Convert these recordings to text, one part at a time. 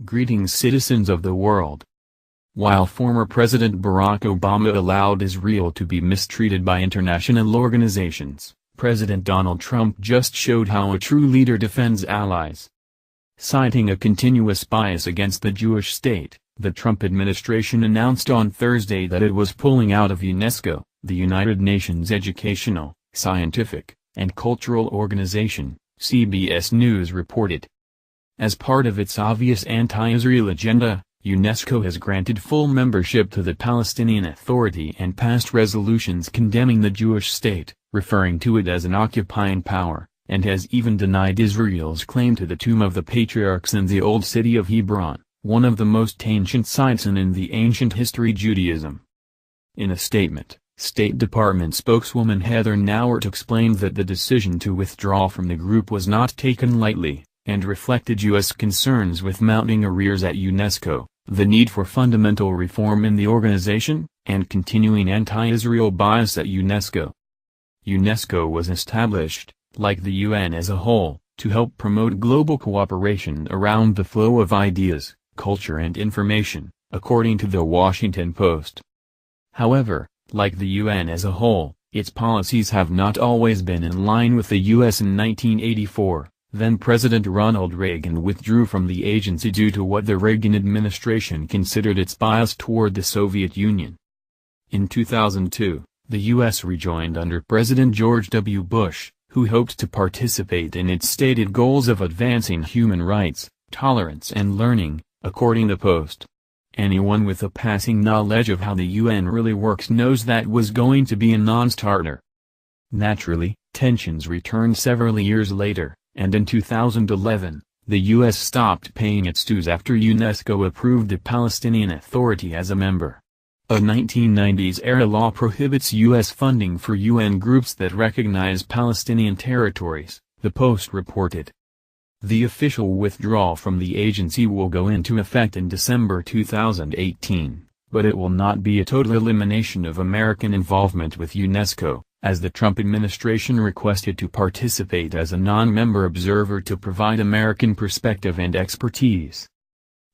Greetings, citizens of the world. While former President Barack Obama allowed Israel to be mistreated by international organizations, President Donald Trump just showed how a true leader defends allies. Citing a continuous bias against the Jewish state, the Trump administration announced on Thursday that it was pulling out of UNESCO, the United Nations Educational, Scientific, and Cultural Organization, CBS News reported. As part of its obvious anti-Israel agenda, UNESCO has granted full membership to the Palestinian Authority and passed resolutions condemning the Jewish state, referring to it as an occupying power, and has even denied Israel's claim to the tomb of the patriarchs in the old city of Hebron, one of the most ancient sites in the ancient history Judaism. In a statement, State Department spokeswoman Heather Nauert explained that the decision to withdraw from the group was not taken lightly, and reflected U.S. concerns with mounting arrears at UNESCO, the need for fundamental reform in the organization, and continuing anti-Israel bias at UNESCO. UNESCO was established, like the UN as a whole, to help promote global cooperation around the flow of ideas, culture and information, according to the Washington Post. However, like the UN as a whole, its policies have not always been in line with the U.S. In 1984. Then President Ronald Reagan withdrew from the agency due to what the Reagan administration considered its bias toward the Soviet Union. In 2002, the U.S. rejoined under President George W. Bush, who hoped to participate in its stated goals of advancing human rights, tolerance and learning, according to Post. Anyone with a passing knowledge of how the UN really works knows that was going to be a non-starter. Naturally, tensions returned several years later. And in 2011, the U.S. stopped paying its dues after UNESCO approved the Palestinian Authority as a member. A 1990s-era law prohibits U.S. funding for UN groups that recognize Palestinian territories, the Post reported. The official withdrawal from the agency will go into effect in December 2018, but it will not be a total elimination of American involvement with UNESCO, as the Trump administration requested to participate as a non-member observer to provide American perspective and expertise.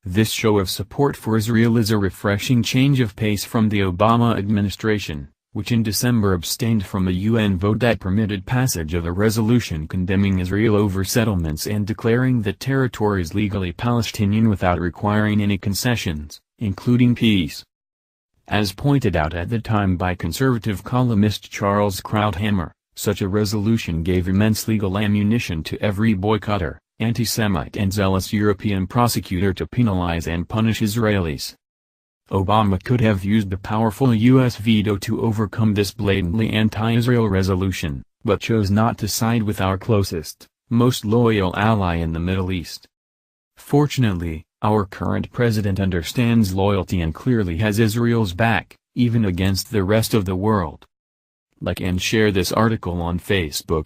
This show of support for Israel is a refreshing change of pace from the Obama administration, which in December abstained from a UN vote that permitted passage of a resolution condemning Israel over settlements and declaring the territories legally Palestinian without requiring any concessions, including peace. As pointed out at the time by conservative columnist Charles Krauthammer, such a resolution gave immense legal ammunition to every boycotter, anti-Semite and zealous European prosecutor to penalize and punish Israelis. Obama could have used the powerful U.S. veto to overcome this blatantly anti-Israel resolution, but chose not to side with our closest, most loyal ally in the Middle East. Fortunately, our current president understands loyalty and clearly has Israel's back, even against the rest of the world. Like and share this article on Facebook.